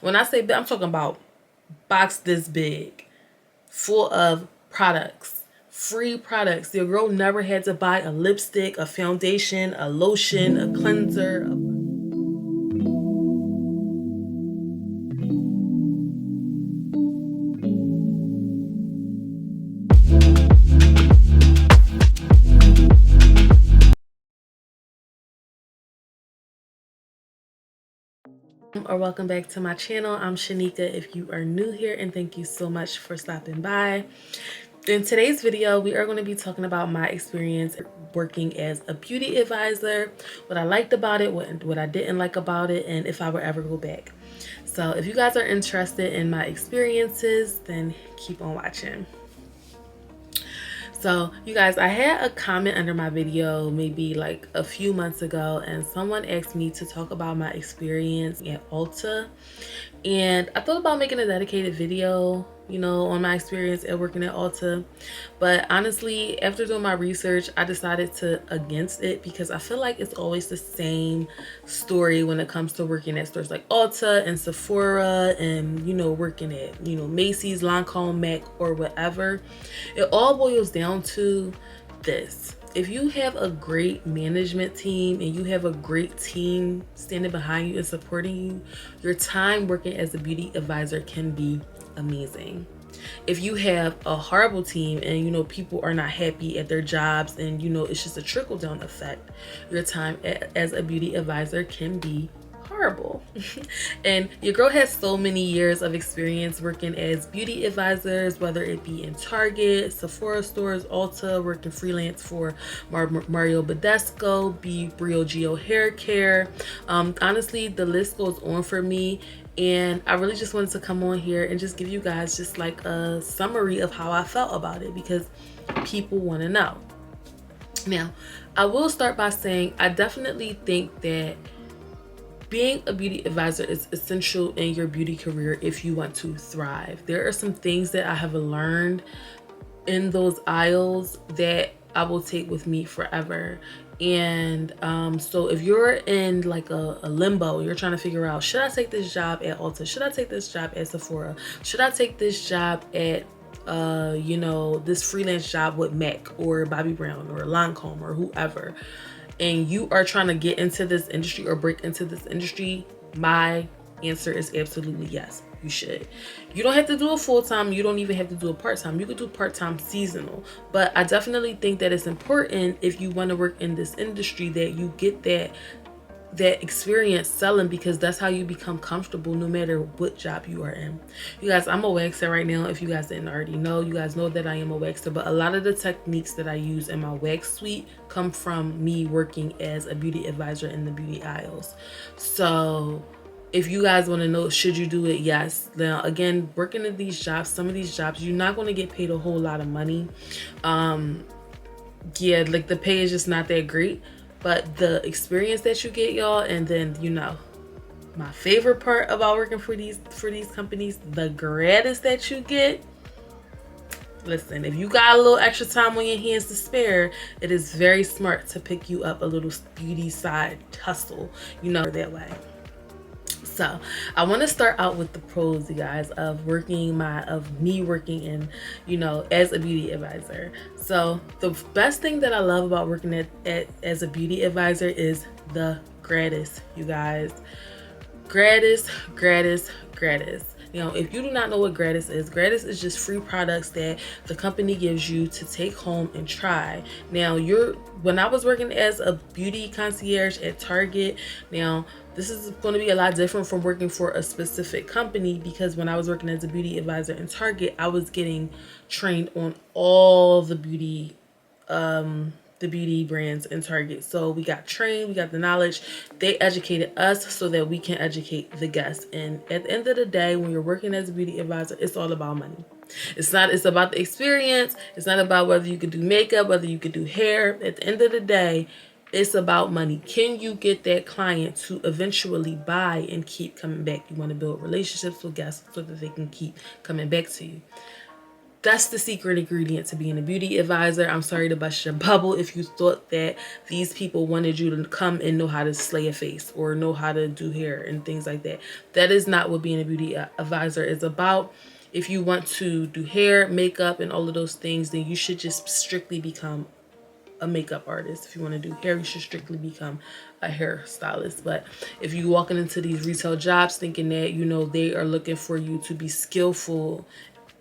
When I say big, I'm talking about box this big, full of products, free products. Your girl never had to buy a lipstick, a foundation, a lotion, a cleanser. Or welcome back to my channel. I'm Shanika if you are new here, and thank you so much for stopping by. In today's video, we are going to be talking about my experience working as a beauty advisor, what I liked about it, what I didn't like about it, and if I would ever go back. So if you guys are interested in my experiences, then keep on watching. So you guys, I had a comment under my video maybe like a few months ago, and someone asked me to talk about my experience at Ulta, and I thought about making a dedicated video, you know, on my experience at working at Ulta. But honestly, after doing my research, I decided to against it because I feel like it's always the same story when it comes to working at stores like Ulta and Sephora, and, you know, working at, you know, Macy's, Lancome, Mac, or whatever. It all boils down to this: if you have a great management team and you have a great team standing behind you and supporting you, your time working as a beauty advisor can be amazing. If you have a horrible team and, you know, people are not happy at their jobs and, you know, it's just a trickle down effect, your time as a beauty advisor can be horrible. And your girl has so many years of experience working as beauty advisors, whether it be in Target, Sephora stores, Ulta, working freelance for Mario Badescu, be Brio Geo Hair Care. Honestly, the list goes on for me, and I really just wanted to come on here and just give you guys just like a summary of how I felt about it, because people want to know. Now, I will start by saying I definitely think that being a beauty advisor is essential in your beauty career if you want to thrive. There are some things that I have learned in those aisles that I will take with me forever. And so if you're in like a limbo, you're trying to figure out, should I take this job at Ulta? Should I take this job at Sephora? Should I take this job at you know, this freelance job with Mac or Bobbi Brown or Lancome or whoever, and you are trying to get into this industry or break into this industry, my answer is absolutely yes, you should. You don't have to do it full-time. You don't even have to do it part-time. You could do part-time seasonal. But I definitely think that it's important, if you want to work in this industry, that you get that experience selling, because that's how you become comfortable no matter what job you are in. You guys, I'm a waxer right now. If you guys didn't already know, you guys know that I am a waxer, but a lot of the techniques that I use in my wax suite come from me working as a beauty advisor in the beauty aisles. So if you guys want to know, should you do it? Yes. Now, again, working at these jobs, some of these jobs, you're not going to get paid a whole lot of money. Yeah, like the pay is just not that great, but the experience that you get, y'all, and then, you know, my favorite part about working for these companies, the gratis that you get. Listen, if you got a little extra time on your hands to spare, it is very smart to pick you up a little beauty side hustle, you know, that way. So I want to start out with the pros, you guys, of me working in, you know, as a beauty advisor. So the best thing that I love about working as a beauty advisor is the gratis, you guys. Gratis. You know, if you do not know what gratis is just free products that the company gives you to take home and try. Now, when I was working as a beauty concierge at Target, now this is going to be a lot different from working for a specific company, because when I was working as a beauty advisor in Target, I was getting trained on all the beauty brands in Target. So we got trained, we got the knowledge. They educated us so that we can educate the guests. And at the end of the day, when you're working as a beauty advisor, it's all about money. It's about the experience. It's not about whether you could do makeup, whether you could do hair. At the end of the day, it's about money. Can you get that client to eventually buy and keep coming back? You want to build relationships with guests so that they can keep coming back to you. that's the secret ingredient to being a beauty advisor. I'm sorry to bust your bubble if you thought that these people wanted you to come and know how to slay a face or know how to do hair and things like that. That is not what being a beauty advisor is about. If you want to do hair, makeup, and all of those things, then you should just strictly become a makeup artist. If you want to do hair, you should strictly become a hairstylist. But if you walking into these retail jobs thinking that, you know, they are looking for you to be skillful,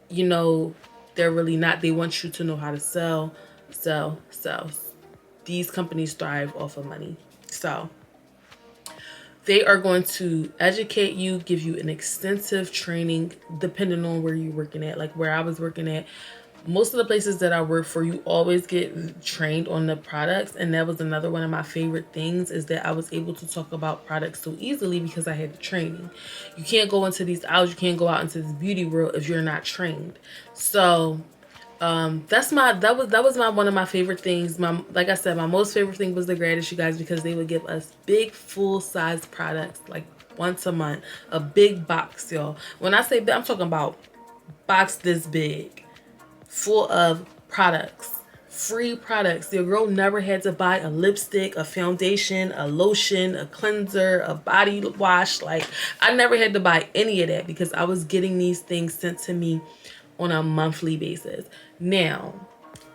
you know, they're really not. They want you to know how to sell. These companies thrive off of money. So they are going to educate you, give you an extensive training depending on where you're working at. Like where I was working at, most of the places that I work for, you always get trained on the products. And that was another one of my favorite things, is that I was able to talk about products so easily because I had the training. You can't go into these hours, you can't go out into this beauty world if you're not trained. So that was my one of my favorite things. Like I said, my most favorite thing was the Gratis, you guys, because they would give us big full size products like once a month, a big box, y'all. When I say big, I'm talking about box this big, full of products, free products. Your girl never had to buy a lipstick, a foundation, a lotion, a cleanser, a body wash. Like I never had to buy any of that because I was getting these things sent to me on a monthly basis. Now,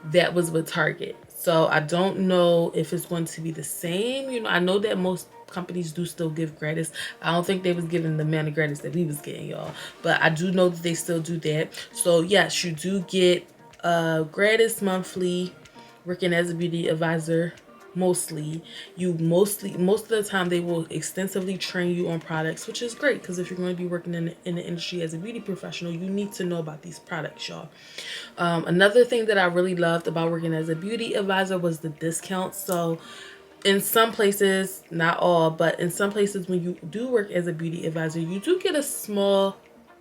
that was with Target. So I don't know if it's going to be the same. You know, I know that most companies do still give Gratis. I don't think they was giving the amount of Gratis that we was getting, y'all. But I do know that they still do that. So yes, you do get Gratis monthly working as a beauty advisor. Most of the time they will extensively train you on products, which is great because if you're going to be working in the industry as a beauty professional, you need to know about these products, y'all. Another thing that I really loved about working as a beauty advisor was the discounts. So in some places, not all, but in some places when you do work as a beauty advisor, you do get a small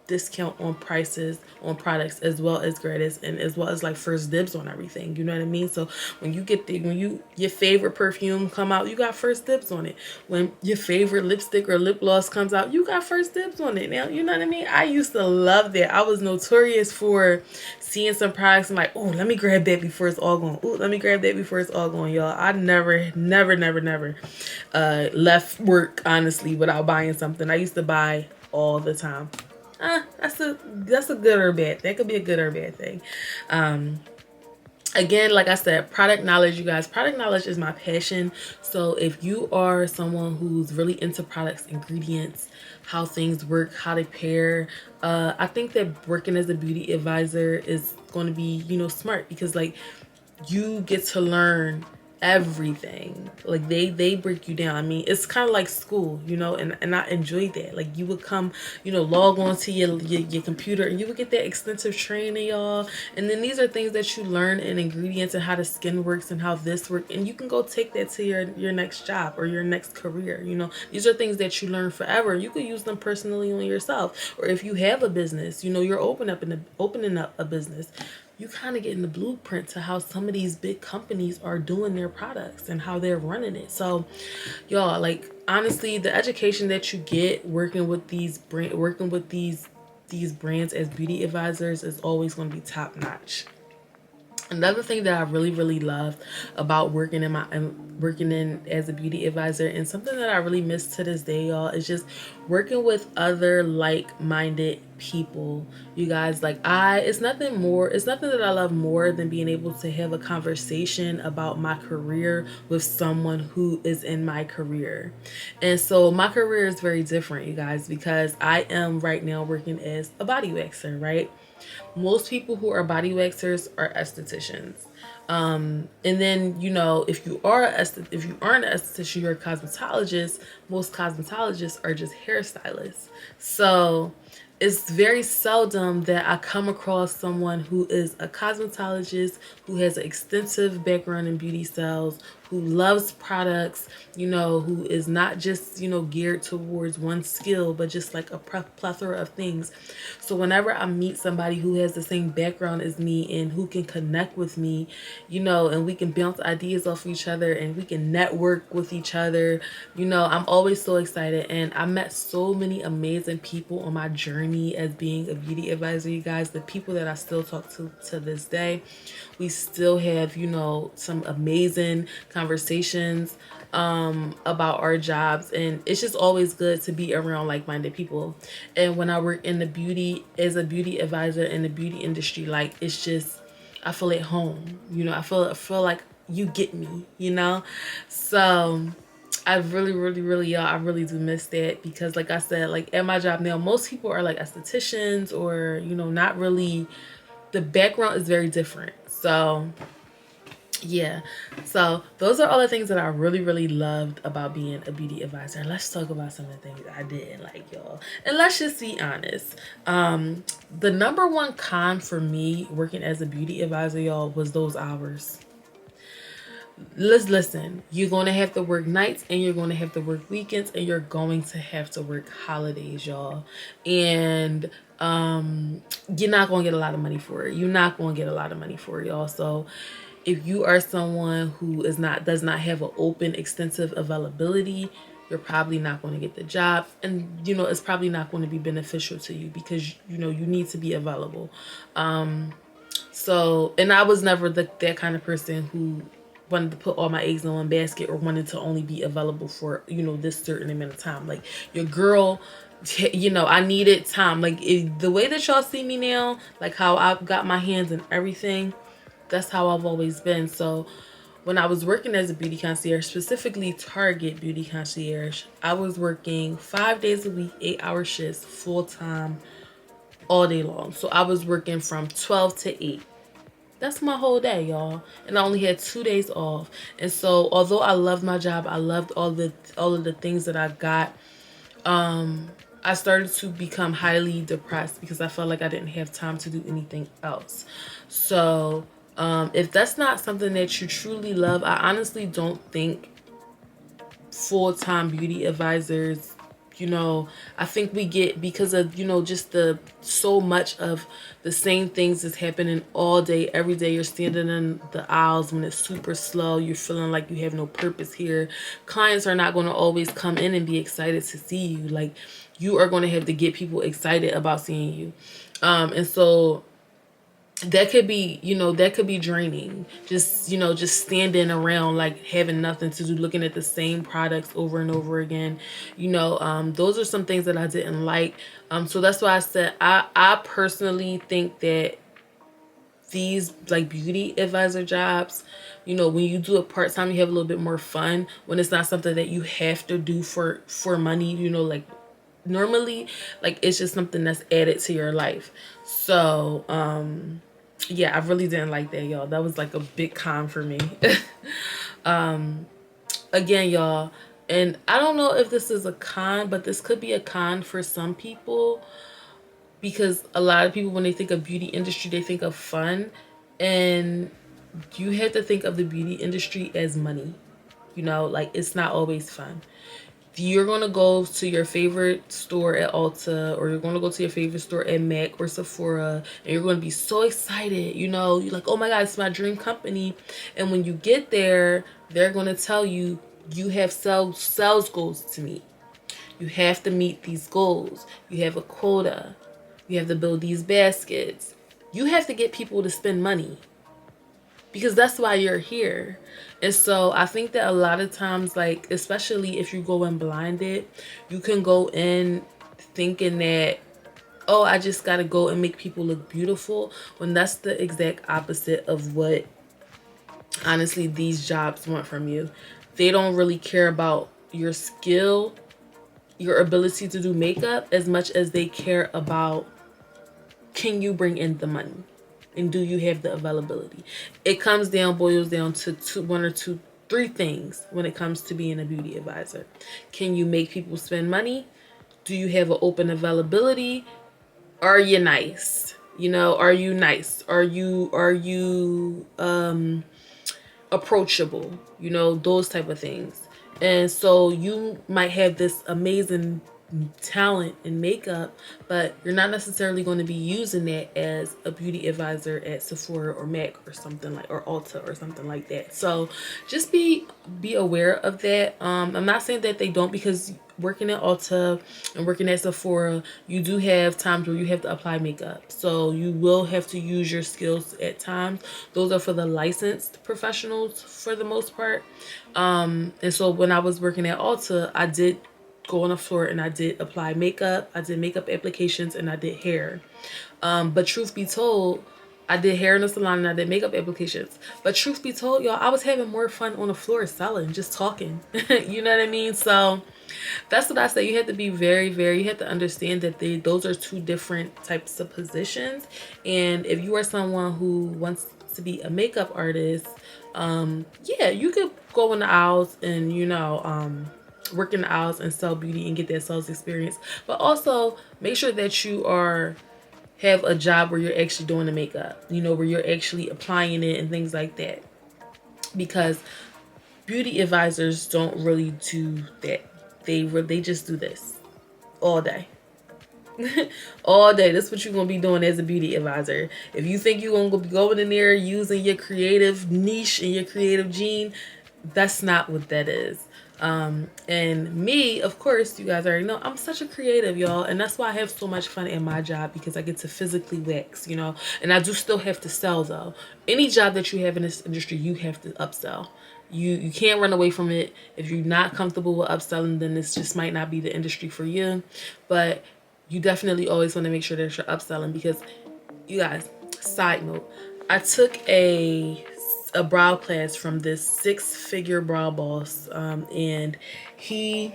discount on prices on products, as well as Gratis, and as well as like first dibs on everything. You know what I mean? So when you get your favorite perfume come out, you got first dibs on it. When your favorite lipstick or lip gloss comes out, you got first dibs on it. Now, you know what I mean? I used to love that. I was notorious for seeing some products and like, oh, let me grab that before it's all gone. Oh, let me grab that before it's all gone, y'all. I never left work, honestly, without buying something. I used to buy all the time. That's a good or bad. That could be a good or bad thing. Again, like I said, product knowledge, you guys. Product knowledge is my passion. So if you are someone who's really into products, ingredients, how things work, how they pair, I think that working as a beauty advisor is going to be, you know, smart because like you get to learn everything. Like they break you down. I mean, it's kind of like school, you know, and I enjoyed that. Like you would come, you know, log on to your computer and you would get that extensive training, y'all. And then these are things that you learn in ingredients and how the skin works and how this works, and you can go take that to your next job or your next career. You know, these are things that you learn forever. You could use them personally on yourself, or if you have a business, you know, you're opening up a business, you kind of getting the blueprint to how some of these big companies are doing their products and how they're running it. So y'all, like honestly, the education that you get working with these brands as beauty advisors is always going to be top notch. Another thing that I really love about working in as a beauty advisor, and something that I really miss to this day, y'all, is just working with other like-minded people. You guys, like it's nothing that I love more than being able to have a conversation about my career with someone who is in my career. And so my career is very different, you guys, because I am right now working as a body waxer, right? Most people who are body waxers are estheticians. And then, you know, if you aren't an esthetician, you're a cosmetologist. Most cosmetologists are just hairstylists. So it's very seldom that I come across someone who is a cosmetologist, who has an extensive background in beauty sales, who loves products, you know, who is not just, you know, geared towards one skill, but just like a plethora of things. So whenever I meet somebody who has the same background as me and who can connect with me, you know, and we can bounce ideas off each other and we can network with each other, you know, I'm always so excited. And I met so many amazing people on my journey as being a beauty advisor, you guys. The people that I still talk to this day, we still have, you know, some amazing conversations about our jobs, and it's just always good to be around like-minded people. And when I work in the beauty as a beauty advisor in the beauty industry, like, it's just, I feel at home, you know. I feel like you get me, you know. So I really, y'all, I really do miss that, because like I said, like at my job now, most people are like estheticians, or, you know, not really, the background is very different. So yeah, so those are all the things that I really loved about being a beauty advisor. Let's talk about some of the things I didn't like, y'all, and let's just be honest. The number one con for me working as a beauty advisor, y'all, was those hours. Let's listen. You're going to have to work nights, and you're going to have to work weekends, and you're going to have to work holidays, y'all. And you're not going to get a lot of money for it. You're not going to get a lot of money for it, y'all. So if you are someone who does not have an open, extensive availability, you're probably not going to get the job. And, you know, it's probably not going to be beneficial to you, because, you know, you need to be available. So, and I was never that kind of person who wanted to put all my eggs in one basket, or wanted to only be available for, you know, this certain amount of time. Like, your girl, you know, I needed time. Like, the way that y'all see me now, like how I've got my hands in everything, that's how I've always been. So when I was working as a beauty concierge, specifically Target beauty concierge, I was working 5 days a week, 8-hour shifts, full time, all day long. So I was working from 12 to 8. That's my whole day, y'all. And I only had 2 days off. And so although I loved my job, I loved all of the things that I got, I started to become highly depressed, because I felt like I didn't have time to do anything else. So if that's not something that you truly love, I honestly don't think full-time beauty advisors, you know, I think we get, because of, you know, just the so much of the same things that's happening all day, every day. You're standing in the aisles when it's super slow. You're feeling like you have no purpose here. Clients are not going to always come in and be excited to see you. Like, you are going to have to get people excited about seeing you. And so that could be, you know, that could be draining. Just, you know, just standing around, like having nothing to do, looking at the same products over and over again. You know, those are some things that I didn't like. So that's why I said I personally think that these like beauty advisor jobs, you know, when you do it part-time, you have a little bit more fun when it's not something that you have to do for money, you know. Like, normally, like, it's just something that's added to your life. So yeah, I really didn't like that, y'all. That was like a big con for me. Again, y'all, and I don't know if this is a con, but this could be a con for some people, because a lot of people, when they think of beauty industry, they think of fun, and you have to think of the beauty industry as money. You know, like, it's not always fun. You're going to go to your favorite store at Ulta, or you're going to go to your favorite store at MAC or Sephora, and you're going to be so excited. You know, you're like, oh my God, it's my dream company. And when you get there, they're going to tell you, you have sales goals to meet. You have to meet these goals. You have a quota. You have to build these baskets. You have to get people to spend money, because that's why you're here. And so I think that a lot of times, like, especially if you go in blinded, you can go in thinking that, oh, I just gotta go and make people look beautiful, when that's the exact opposite of what, honestly, these jobs want from you. They don't really care about your skill, your ability to do makeup, as much as they care about, can you bring in the money? And do you have the availability? It boils down to one or two, three things when it comes to being a beauty advisor. Can you make people spend money? Do you have an open availability? Are you nice? You know, are you nice? Are you approachable, you know, those type of things. And so you might have this amazing talent in makeup, but you're not necessarily going to be using that as a beauty advisor at Sephora or MAC or something like, or Ulta or something like that. So just be aware of that. I'm not saying that they don't, because working at Ulta and working at Sephora, you do have times where you have to apply makeup, so you will have to use your skills at times. Those are for the licensed professionals for the most part. And so when I was working at Ulta, I did go on the floor and I did apply makeup, I did makeup applications, and I did hair. But truth be told, I did hair in the salon and I did makeup applications. But truth be told, y'all, I was having more fun on the floor selling, just talking. You know what I mean? So that's what I say. You have to be you have to understand that those are two different types of positions. And if you are someone who wants to be a makeup artist, yeah, you could go in the aisles and, you know, work in the aisles and sell beauty and get that sales experience. But also make sure that you have a job where you're actually doing the makeup, you know, where you're actually applying it and things like that. Because beauty advisors don't really do that. They just do this all day. All day. That's what you're gonna be doing as a beauty advisor. If you think you're gonna be going in there using your creative niche and your creative gene, that's not what that is. And me, of course, you guys already know, I'm such a creative, y'all, and that's why I have so much fun in my job, because I get to physically wax, you know. And I do still have to sell, though. Any job that you have in this industry, you have to upsell. You can't run away from it. If you're not comfortable with upselling, then this just might not be the industry for you. But you definitely always want to make sure that you're upselling, because, you guys, side note, I took a brow class from this 6-figure brow boss, and I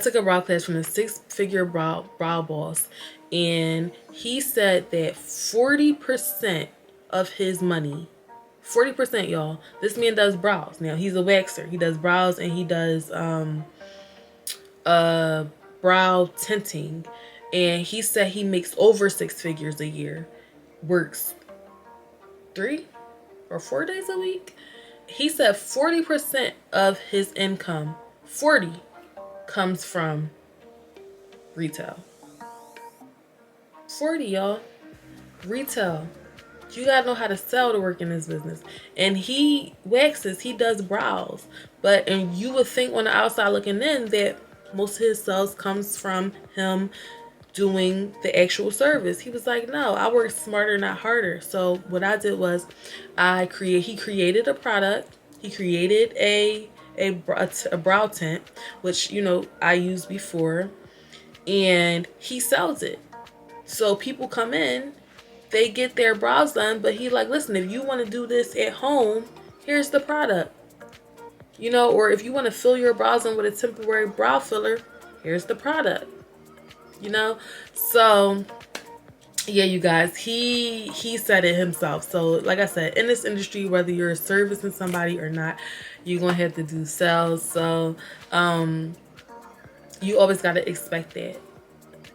took a brow class from the 6-figure brow boss, and he said that 40% of his money, 40%, y'all, this man does brows. Now, he's a waxer. He does brows and he does brow tinting, and he said he makes over 6 figures a year, works 3 or 4 days a week. He said 40% of his income, 40, comes from retail. 40, y'all. Retail. You gotta know how to sell to work in this business. And he waxes, he does brows. And you would think on the outside looking in that most of his sales comes from him doing the actual service. He was like, no, I work smarter, not harder. So what I did was he created a product. He created a brow tint, which, you know, I used before, and he sells it. So people come in, they get their brows done, but he like, listen, if you want to do this at home, here's the product. You know, or if you want to fill your brows in with a temporary brow filler, here's the product. You know, so yeah, you guys, he said it himself. So like I said, in this industry, whether you're servicing somebody or not, you're gonna have to do sales. So you always got to expect that.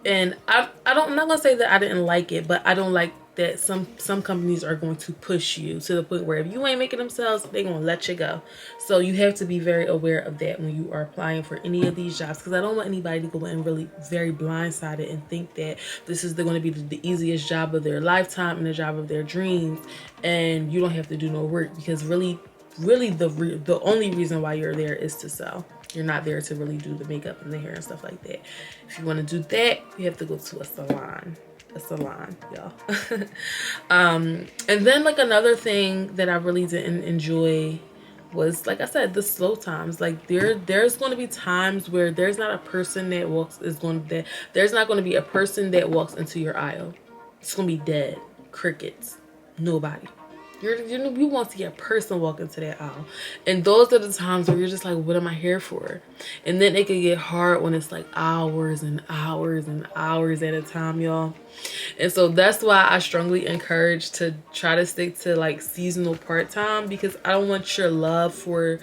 And I'm not gonna say that I didn't like it, but I don't like that some companies are going to push you to the point where if you ain't making them sales, they're gonna let you go. So you have to be very aware of that when you are applying for any of these jobs, because I don't want anybody to go in really very blindsided and think that this is going to be the easiest job of their lifetime and the job of their dreams, and you don't have to do no work, because really the only reason why you're there is to sell. You're not there to really do the makeup and the hair and stuff like that. If you want to do that, you have to go to a salon, y'all. And then like another thing that I really didn't enjoy was, like I said, the slow times. Like there's going to be times where there's not a person that there's not going to be a person that walks into your aisle. It's going to be dead, crickets, nobody. You want to see a person walk into that aisle. And those are the times where you're just like, what am I here for? And then it can get hard when it's like hours and hours and hours at a time, y'all. And so that's why I strongly encourage to try to stick to like seasonal part-time, because I don't want your love for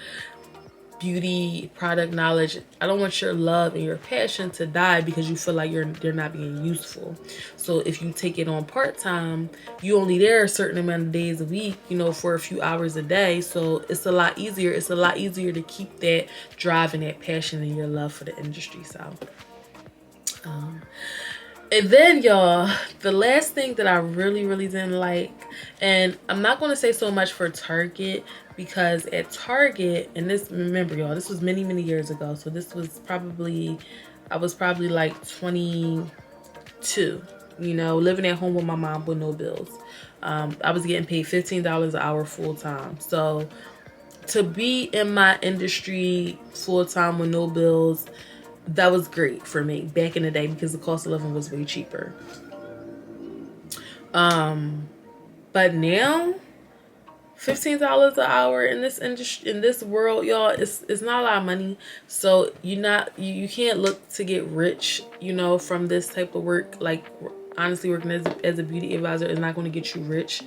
beauty product knowledge. I don't want your love and your passion to die because you feel like you're not being useful. So if you take it on part-time, you only there a certain amount of days a week, you know, for a few hours a day. So it's a lot easier. It's a lot easier to keep that drive and that passion and your love for the industry. So and then y'all, the last thing that I really didn't like, and I'm not going to say so much for Target, because at Target, and this, remember y'all, this was many years ago, so this was probably, I was probably like 22, you know, living at home with my mom with no bills. I was getting paid $15 an hour full time. So to be in my industry full time with no bills, that was great for me back in the day because the cost of living was way cheaper. But now $15 an hour in this industry, in this world, y'all, it's not a lot of money. So you can't look to get rich, you know, from this type of work. Like, honestly, working as a beauty advisor is not going to get you rich.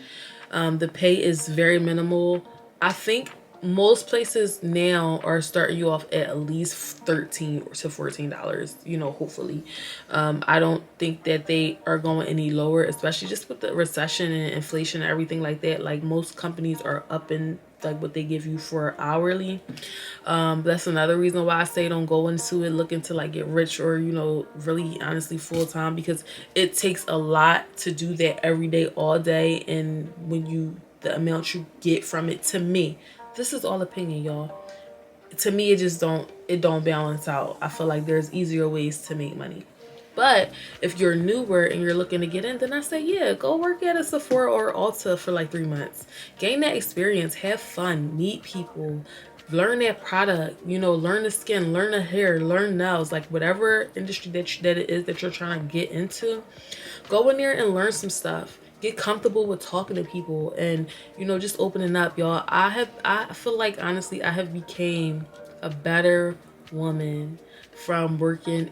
The pay is very minimal. I think most places now are starting you off at least $13 to $14, you know, hopefully. I don't think that they are going any lower, especially just with the recession and inflation and everything like that. Like, most companies are up in like what they give you for hourly. That's another reason why I say don't go into it looking to like get rich or, you know, really honestly full time, because it takes a lot to do that every day, all day. And when the amount you get from it, to me, this is all opinion, y'all, to me, it don't balance out. I feel like there's easier ways to make money. But if you're newer and you're looking to get in, then I say, yeah, go work at a Sephora or Ulta for like 3 months. Gain that experience, have fun, meet people, learn that product, you know, learn the skin, learn the hair, learn nails, like whatever industry that it is that you're trying to get into. Go in there and learn some stuff. Get comfortable with talking to people and, you know, just opening up, y'all. I feel like, honestly, I have became a better woman from working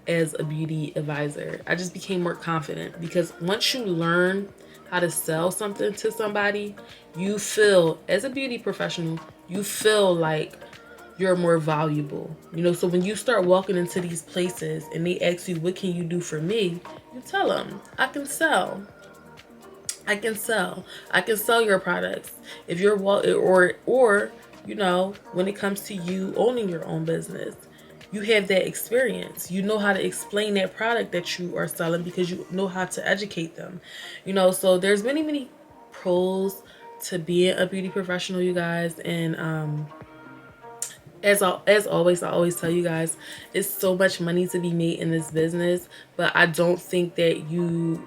as a beauty advisor. I just became more confident because once you learn how to sell something to somebody, you feel, as a beauty professional, you feel like you're more valuable, you know. So when you start walking into these places and they ask you, what can you do for me, you tell them, I can sell. I can sell your products. If you're or you know, when it comes to you owning your own business, you have that experience. You know how to explain that product that you are selling because you know how to educate them. You know, so there's many pros to being a beauty professional, you guys. And as always, I always tell you guys, it's so much money to be made in this business, but I don't think that you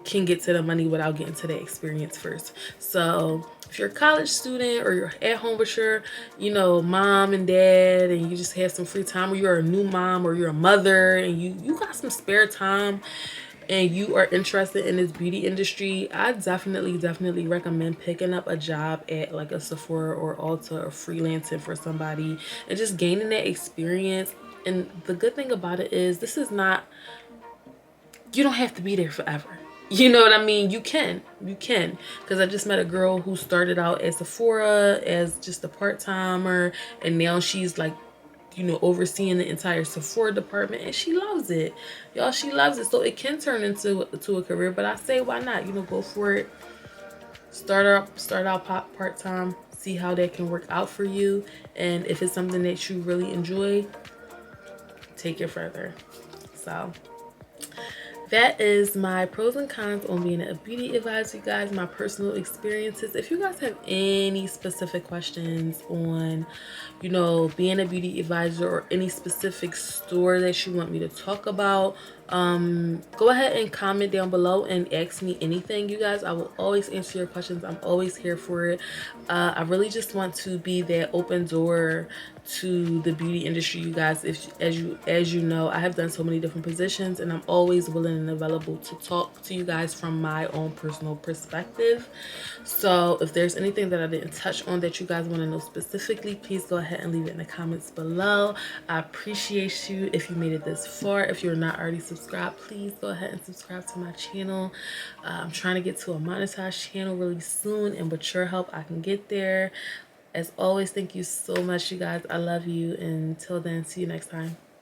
can get to the money without getting to the experience first. So if you're a college student or you're at home with your, you know, mom and dad, and you just have some free time, or you're a new mom or you're a mother and you got some spare time and you are interested in this beauty industry, I definitely recommend picking up a job at like a Sephora or Ulta, or freelancing for somebody and just gaining that experience. And the good thing about it is, this is not, you don't have to be there forever. You know what I mean? You can. Because I just met a girl who started out at Sephora as just a part-timer, and now she's like, you know, overseeing the entire Sephora department, and she loves it. Y'all, she loves it. So it can turn into a career, but I say, why not? You know, go for it. Start out part-time, see how that can work out for you. And if it's something that you really enjoy, take it further. So that is my pros and cons on being a beauty advisor, you guys, my personal experiences. If you guys have any specific questions on, you know, being a beauty advisor, or any specific store that you want me to talk about, go ahead and comment down below and ask me anything, you guys. I will always answer your questions. I'm always here for it. I really just want to be that open door to the beauty industry, you guys. As you know, I have done so many different positions, and I'm always willing and available to talk to you guys from my own personal perspective. So if there's anything that I didn't touch on that you guys want to know specifically, please go ahead and leave it in the comments below. I appreciate you if you made it this far. If you're not already subscribed, please go ahead and subscribe to my channel. I'm trying to get to a monetized channel really soon, and with your help I can get there. As always, thank you so much, you guys. I love you. Until then, see you next time.